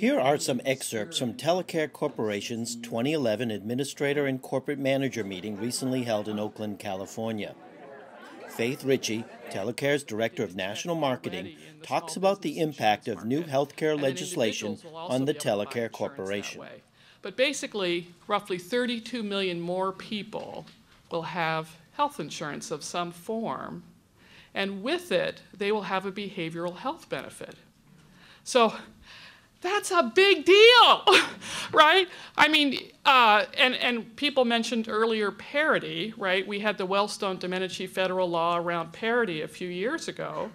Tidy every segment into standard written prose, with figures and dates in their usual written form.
Here are some excerpts from Telecare Corporation's 2011 Administrator and Corporate Manager meeting recently held in Oakland, California. Faith Ritchie, Telecare's Director of National Marketing, talks about the impact of new healthcare legislation on the Telecare Corporation. But basically, roughly 32 million more people will have health insurance of some form, and with it, they will have a behavioral health benefit. So that's a big deal, right? I mean, and people mentioned earlier parity, right? We had the Wellstone-Domenici federal law around parity a few years ago.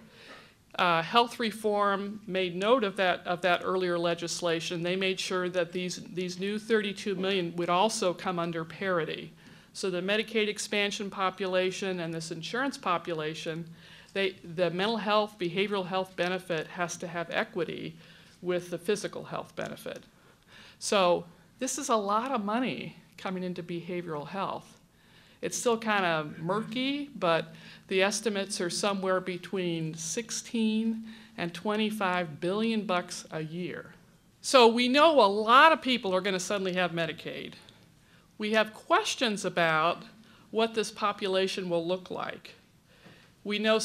Health reform made note of that earlier legislation. They made sure that these new 32 million would also come under parity. So the Medicaid expansion population and this insurance population, the mental health, behavioral health benefit has to have equity with the physical health benefit. So this is a lot of money coming into behavioral health. It's still kind of murky, but the estimates are somewhere between 16 and 25 billion bucks a year. So we know a lot of people are going to suddenly have Medicaid. We have questions about what this population will look like. We know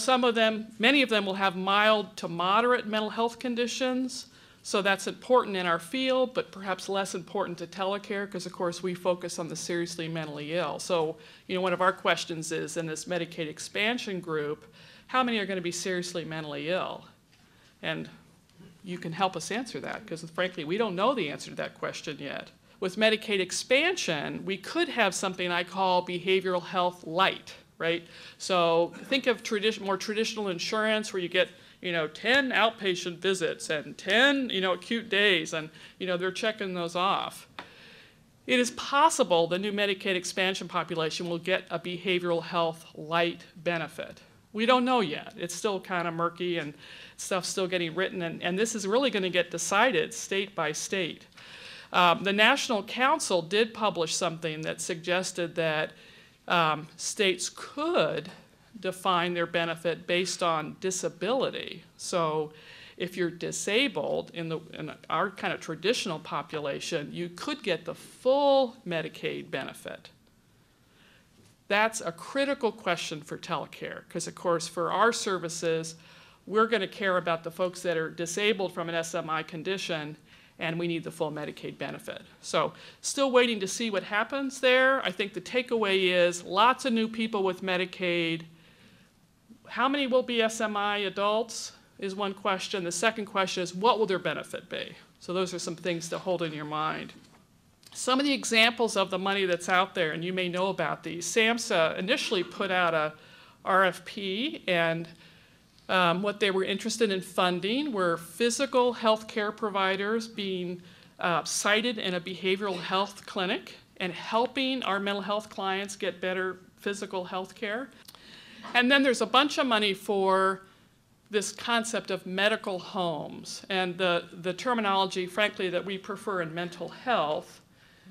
many of them will have mild to moderate mental health conditions. So that's important in our field, but perhaps less important to Telecare because, of course, we focus on the seriously mentally ill. So, one of our questions is, in this Medicaid expansion group, how many are going to be seriously mentally ill? And you can help us answer that because, frankly, we don't know the answer to that question yet. With Medicaid expansion, we could have something I call behavioral health light, right? So think of more traditional insurance where you get 10 outpatient visits and 10, acute days, and, they're checking those off. It is possible the new Medicaid expansion population will get a behavioral health light benefit. We don't know yet. It's still kind of murky and stuff's still getting written, and this is really going to get decided state by state. The National Council did publish something that suggested that states could define their benefit based on disability. So if you're disabled in our kind of traditional population, you could get the full Medicaid benefit. That's a critical question for Telecare because, of course, for our services, we're going to care about the folks that are disabled from an SMI condition, and we need the full Medicaid benefit. So still waiting to see what happens there. I think the takeaway is lots of new people with Medicaid. How many will be SMI adults is one question. The second question is, what will their benefit be? So those are some things to hold in your mind. Some of the examples of the money that's out there, and you may know about these. SAMHSA initially put out a RFP, and what they were interested in funding were physical health care providers being cited in a behavioral health clinic and helping our mental health clients get better physical health care. And then there's a bunch of money for this concept of medical homes. And the terminology, frankly, that we prefer in mental health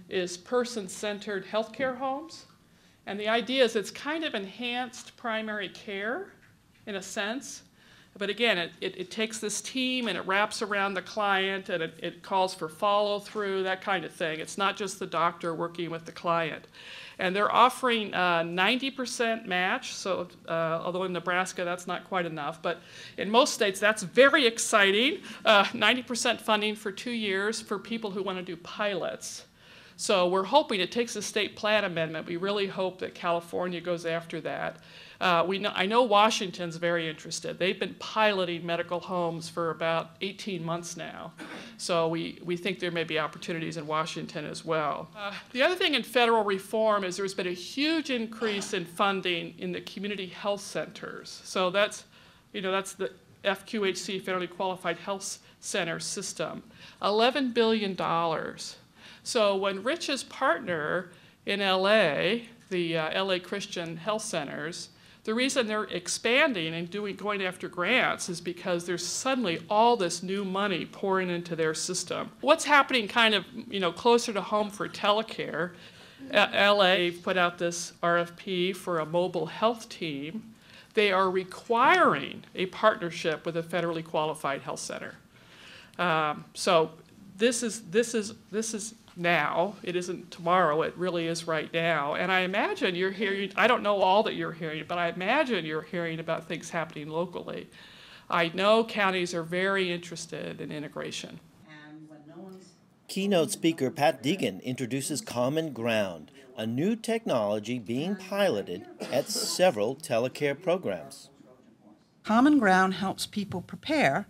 is person-centered healthcare homes. And the idea is it's kind of enhanced primary care in a sense. But again, it takes this team and it wraps around the client and it calls for follow-through, that kind of thing. It's not just the doctor working with the client. And they're offering 90% match, so although in Nebraska that's not quite enough, but in most states that's very exciting. 90% funding for 2 years for people who want to do pilots. So we're hoping it takes a state plan amendment. We really hope that California goes after that. I know Washington's very interested. They've been piloting medical homes for about 18 months now. So we think there may be opportunities in Washington as well. The other thing in federal reform is there's been a huge increase in funding in the community health centers. So that's the FQHC, Federally Qualified Health Center system. $11 billion. So when Rich's partner in LA, the LA Christian Health Centers, the reason they're expanding and going after grants is because there's suddenly all this new money pouring into their system. What's happening kind of closer to home for Telecare, LA put out this RFP for a mobile health team. They are requiring a partnership with a federally qualified health center. So this is now. It isn't tomorrow. It really is right now. And I imagine you're hearing, I don't know all that you're hearing, but I imagine you're hearing about things happening locally. I know counties are very interested in integration. Keynote speaker Pat Deegan introduces Common Ground, a new technology being piloted at several Telecare programs. Common Ground helps people prepare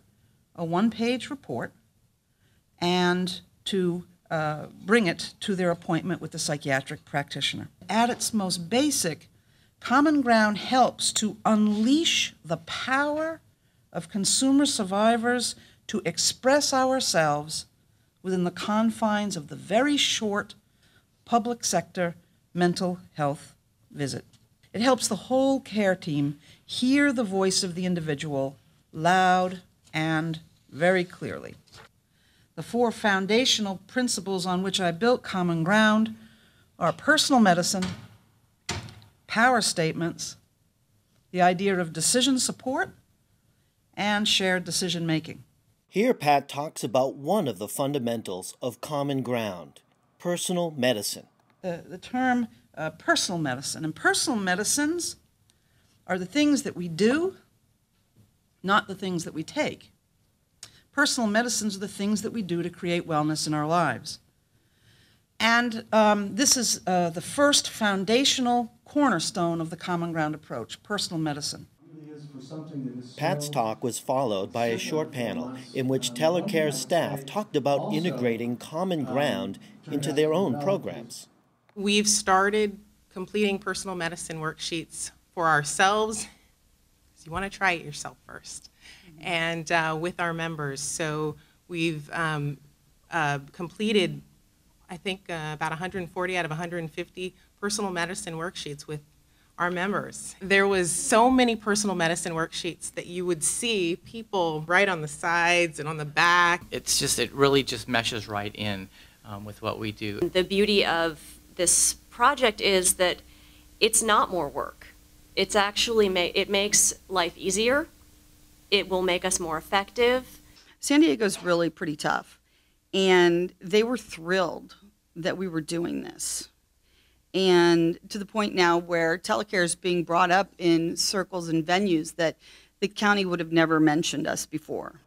a one-page report and to bring it to their appointment with the psychiatric practitioner. At its most basic, Common Ground helps to unleash the power of consumer survivors to express ourselves within the confines of the very short public sector mental health visit. It helps the whole care team hear the voice of the individual loud and very clearly. The 4 foundational principles on which I built Common Ground are personal medicine, power statements, the idea of decision support, and shared decision making. Here Pat talks about one of the fundamentals of Common Ground, personal medicine. The term personal medicine, and personal medicines are the things that we do, not the things that we take. Personal medicines are the things that we do to create wellness in our lives. And this is the first foundational cornerstone of the Common Ground approach, personal medicine. Pat's talk was followed by a short panel in which Telecare staff talked about integrating Common Ground into their own programs. We've started completing personal medicine worksheets for ourselves, because you want to try it yourself first, and with our members. So we've completed, I think, about 140 out of 150 personal medicine worksheets with our members. There was so many personal medicine worksheets that you would see people right on the sides and on the back. It really just meshes right in with what we do. The beauty of this project is that it's not more work. It's actually, it makes life easier. It will make us more effective. San Diego's really pretty tough, and they were thrilled that we were doing this. And to the point now where Telecare is being brought up in circles and venues that the county would have never mentioned us before.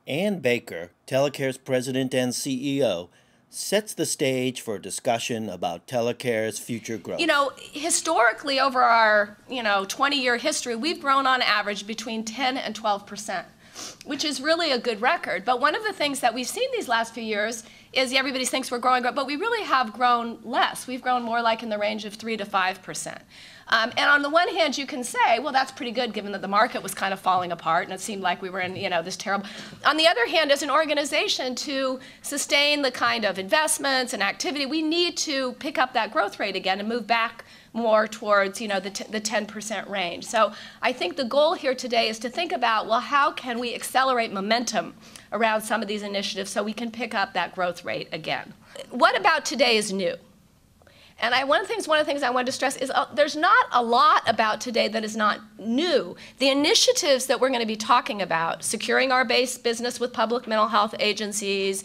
Ann Baker, Telecare's president and CEO, sets the stage for a discussion about Telecare's future growth. You know, historically over our, 20-year history, we've grown on average between 10 and 12%, which is really a good record. But one of the things that we've seen these last few years is everybody thinks we're growing, but we really have grown less. We've grown more like in the range of 3 to 5%. And on the one hand, you can say, well, that's pretty good given that the market was kind of falling apart and it seemed like we were in, this terrible. On the other hand, as an organization, to sustain the kind of investments and activity, we need to pick up that growth rate again and move back more towards, the 10% range. So I think the goal here today is to think about, well, how can we accelerate momentum around some of these initiatives so we can pick up that growth rate again? What about today is new? And one of the things I wanted to stress is there's not a lot about today that is not new. The initiatives that we're going to be talking about, securing our base business with public mental health agencies,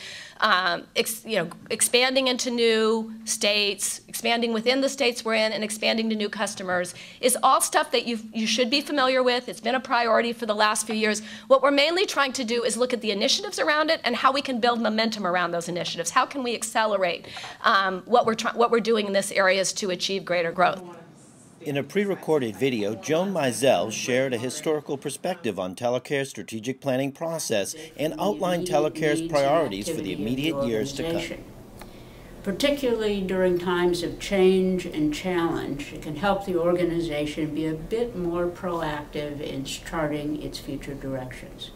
expanding into new states, expanding within the states we're in, and expanding to new customers, is all stuff that you should be familiar with. It's been a priority for the last few years. What we're mainly trying to do is look at the initiatives around it and how we can build momentum around those initiatives. How can we accelerate what we're doing in this areas to achieve greater growth? In a pre-recorded video, Joan Mizell shared a historical perspective on Telecare's strategic planning process and outlined Telecare's priorities for the immediate years to come. Particularly during times of change and challenge, it can help the organization be a bit more proactive in charting its future directions.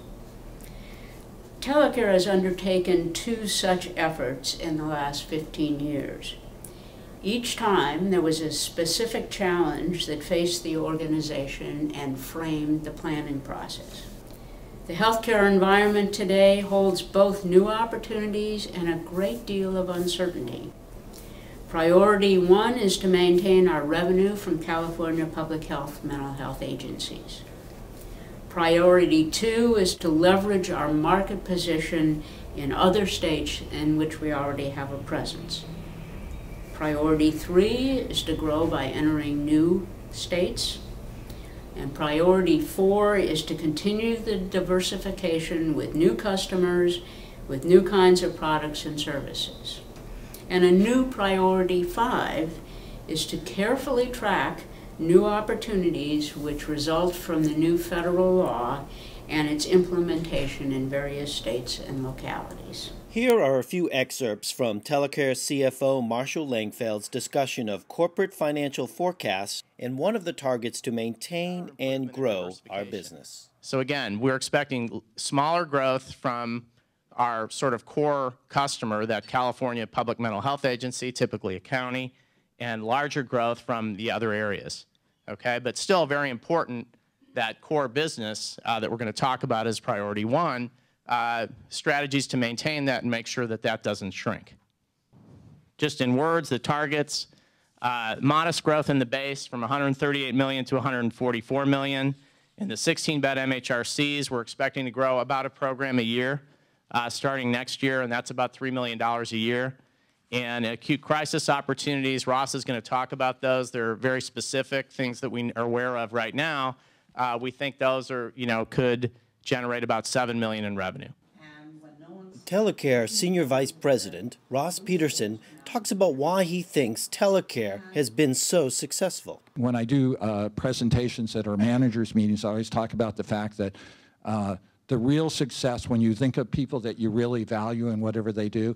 Telecare has undertaken 2 such efforts in the last 15 years. Each time, there was a specific challenge that faced the organization and framed the planning process. The healthcare environment today holds both new opportunities and a great deal of uncertainty. Priority 1 is to maintain our revenue from California public health mental health agencies. Priority 2 is to leverage our market position in other states in which we already have a presence. Priority 3 is to grow by entering new states. And priority 4 is to continue the diversification with new customers, with new kinds of products and services. And a new priority 5 is to carefully track new opportunities which result from the new federal law and its implementation in various states and localities. Here are a few excerpts from Telecare CFO Marshall Langfeld's discussion of corporate financial forecasts and one of the targets to maintain and grow our business. So again, we're expecting smaller growth from our sort of core customer, that California Public Mental Health Agency, typically a county, and larger growth from the other areas. Okay, but still very important, that core business that we're going to talk about as priority 1, strategies to maintain that and make sure that that doesn't shrink. Just in words, the targets, modest growth in the base from 138 million to 144 million. In the 16-bed MHRCs, we're expecting to grow about a program a year starting next year, and that's about $3 million a year. And acute crisis opportunities, Ross is going to talk about those. They're very specific things that we are aware of right now. We think those are, could generate about $7 million in revenue. Telecare Senior Vice President Ross Peterson talks about why he thinks Telecare has been so successful. When I do presentations at our managers' meetings, I always talk about the fact that the real success, when you think of people that you really value in whatever they do,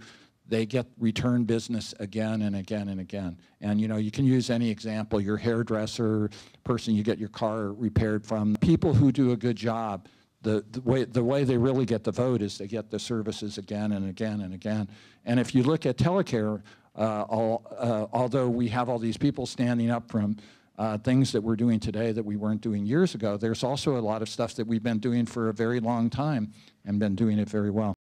they get return business again and again and again. And you can use any example, your hairdresser, person you get your car repaired from. People who do a good job, the way they really get the vote is they get the services again and again and again. And if you look at Telecare, although we have all these people standing up from things that we're doing today that we weren't doing years ago, there's also a lot of stuff that we've been doing for a very long time and been doing it very well.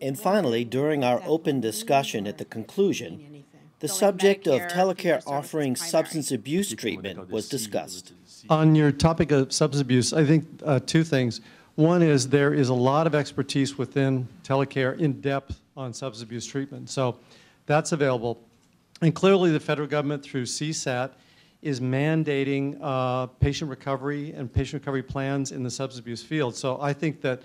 And finally, during our open discussion at the conclusion, the subject of Telecare offering substance abuse treatment was discussed. On your topic of substance abuse, I think 2 things. One is there is a lot of expertise within Telecare in depth on substance abuse treatment. So that's available. And clearly the federal government through CSAT is mandating patient recovery and patient recovery plans in the substance abuse field. So I think that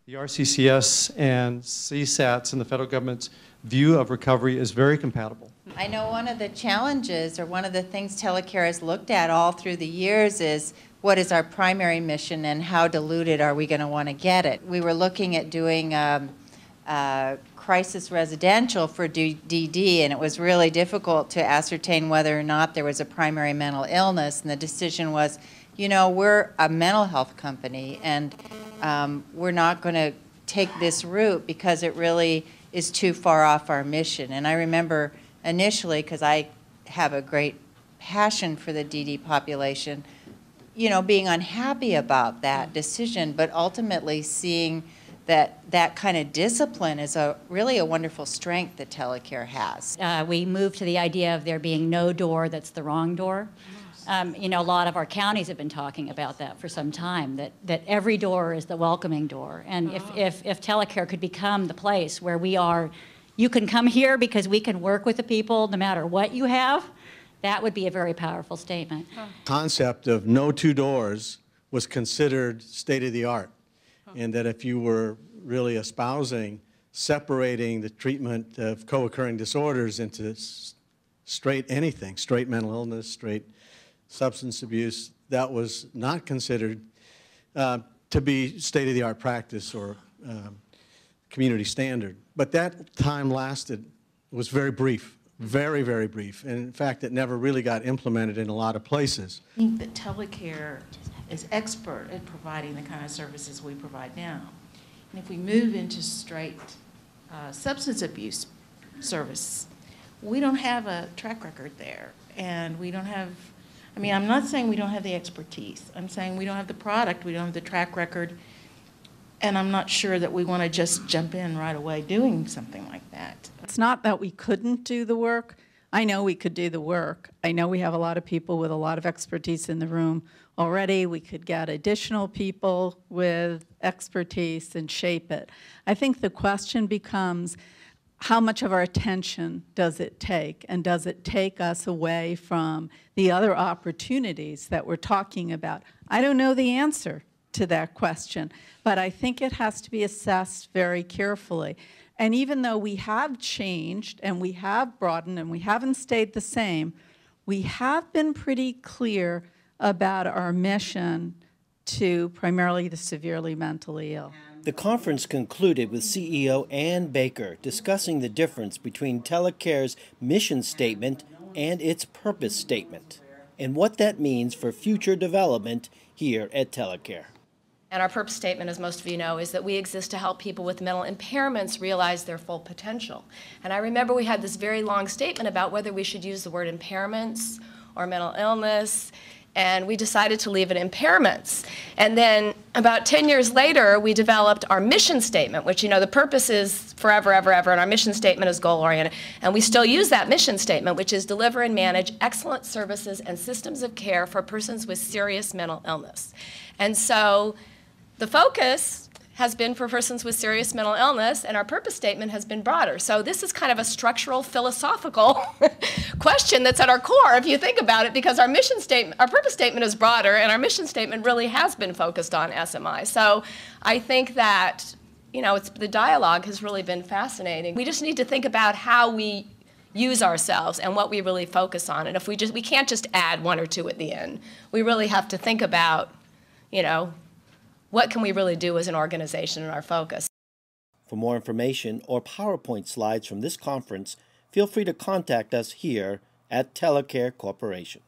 the RCCS and CSATs and the federal government's view of recovery is very compatible. I know one of the challenges, or one of the things Telecare has looked at all through the years, is what is our primary mission and how diluted are we going to want to get it. We were looking at doing crisis residential for DD, and it was really difficult to ascertain whether or not there was a primary mental illness, and the decision was, we're a mental health company, and we're not going to take this route because it really is too far off our mission. And I remember initially, because I have a great passion for the DD population, being unhappy about that decision, but ultimately seeing that kind of discipline is really a wonderful strength that Telecare has. We moved to the idea of there being no door that's the wrong door. A lot of our counties have been talking about that for some time, that every door is the welcoming door. And if Telecare could become the place where you can come here because we can work with the people no matter what you have, that would be a very powerful statement. Concept of no 2 doors was considered state-of-the-art, and that if you were really espousing separating the treatment of co-occurring disorders into straight anything, straight mental illness, straight substance abuse, that was not considered to be state-of-the-art practice or community standard. But that time was very brief, very, very brief. And in fact, it never really got implemented in a lot of places. I think that Telecare is expert at providing the kind of services we provide now. And if we move into straight substance abuse service, we don't have a track record there. And we don't have, I'm not saying we don't have the expertise. I'm saying we don't have the product, we don't have the track record, and I'm not sure that we want to just jump in right away doing something like that. It's not that we couldn't do the work. I know we could do the work. I know we have a lot of people with a lot of expertise in the room already. We could get additional people with expertise and shape it. I think the question becomes, how much of our attention does it take? And does it take us away from the other opportunities that we're talking about? I don't know the answer to that question, but I think it has to be assessed very carefully. And even though we have changed and we have broadened and we haven't stayed the same, we have been pretty clear about our mission to primarily the severely mentally ill. The conference concluded with CEO Ann Baker discussing the difference between Telecare's mission statement and its purpose statement, and what that means for future development here at Telecare. And our purpose statement, as most of you know, is that we exist to help people with mental impairments realize their full potential. And I remember we had this very long statement about whether we should use the word impairments or mental illness, and we decided to leave it impairments. And then about 10 years later, we developed our mission statement, which, you know, the purpose is forever, ever, ever, and our mission statement is goal-oriented. And we still use that mission statement, which is deliver and manage excellent services and systems of care for persons with serious mental illness. And so the focus has been for persons with serious mental illness, and our purpose statement has been broader. So this is kind of a structural, philosophical question that's at our core, if you think about it, because our mission statement, our purpose statement is broader, and our mission statement really has been focused on SMI. So I think that, you know, the dialogue has really been fascinating. We just need to think about how we use ourselves and what we really focus on. And if we can't just add one or two at the end. We really have to think about, you know, what can we really do as an organization in our focus? For more information or PowerPoint slides from this conference, feel free to contact us here at Telecare Corporation.